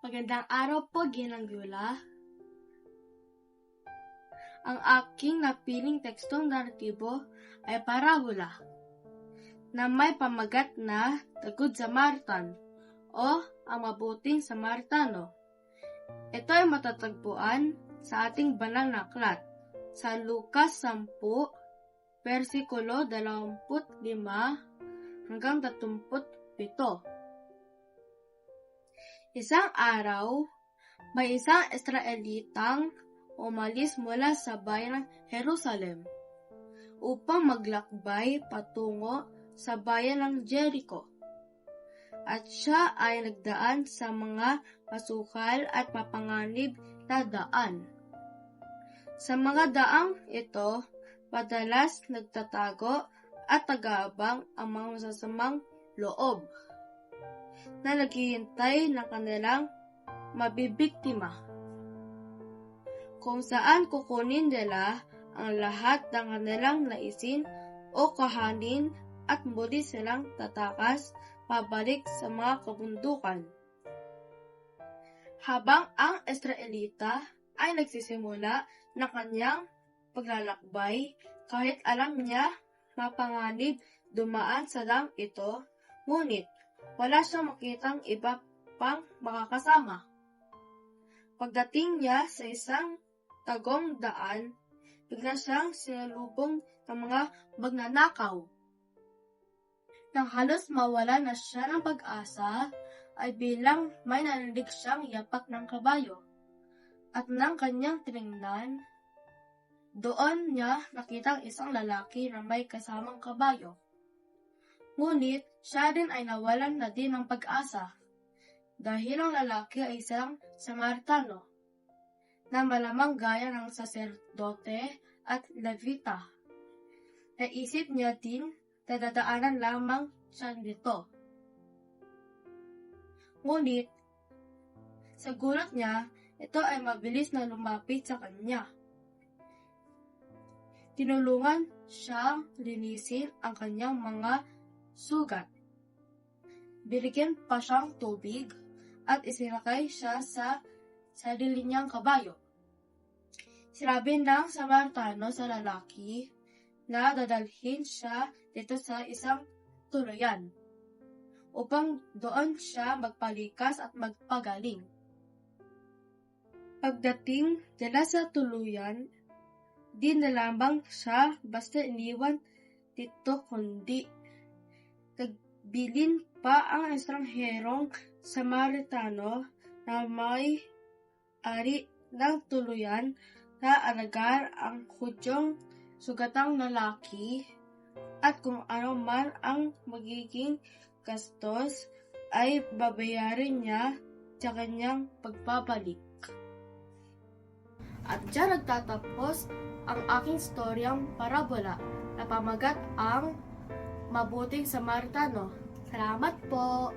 Magandang araw po, Ginang Yula. Ang aking napiling tekstong naratibo ay parabola na may pamagat na The Good Samaritan o ang mabuting Samaritano. Ito ay matatagpuan sa ating banal na aklat sa Lucas 10, versikulo 25 hanggang 37. Isang araw, may isang Israelitang umalis mula sa bayan ng Jerusalem upang maglakbay patungo sa bayan ng Jericho. At siya ay nagdaan sa mga masukal at mapanganib na daan. Sa mga daang ito, madalas nagtatago at tagaabang ang mga masasamang loob na naghihintay ng kanilang mabibiktima, kung saan kukunin nila ang lahat ng kanilang naisin o kahanin at muli silang tatakas pabalik sa mga kabundukan. Habang ang Israelita ay nagsisimula ng kanyang paglalakbay, kahit alam niya mapanganib dumaan sa daang ito, ngunit wala siyang makitang iba pang makakasama. Pagdating niya sa isang tagong daan, bigla siyang sinalubong ng mga magnanakaw. Nang halos mawala na siya ng pag-asa, ay bilang may narinig siyang yapak ng kabayo. At nang kanyang tiningnan, doon niya nakitang isang lalaki na may kasamang kabayo. Ngunit siya din ay nawalan na din ng pag-asa dahil ang lalaki ay isang Samaritano na malamang gaya ng saserdote at levita. Naisip niya din na dadaanan lamang siya dito. Ngunit sa gulat niya, ito ay mabilis na lumapit sa kanya. Tinulungan siyang linisin ang kanyang mga sugat. Binigyan pa siyang tubig at isinakay siya sa sarili niyang kabayo. Sinabi ng Samaritano sa lalaki na dadalhin siya dito sa isang tuluyan upang doon siya magpalikas at magpagaling. Pagdating nila sa tuluyan, di na lamang siya basta iniwan dito kundi nagbilin pa ang estrangherong Samaritano na may ari ng tuluyan na alagaan ang Hudyong sugatang lalaki at kung ano man ang magiging gastos ay babayarin niya sa kanyang pagbabalik. At diyan nagtatapos ang aking storyang parabola na pamagat ang mabuting Samaritano. Salamat po!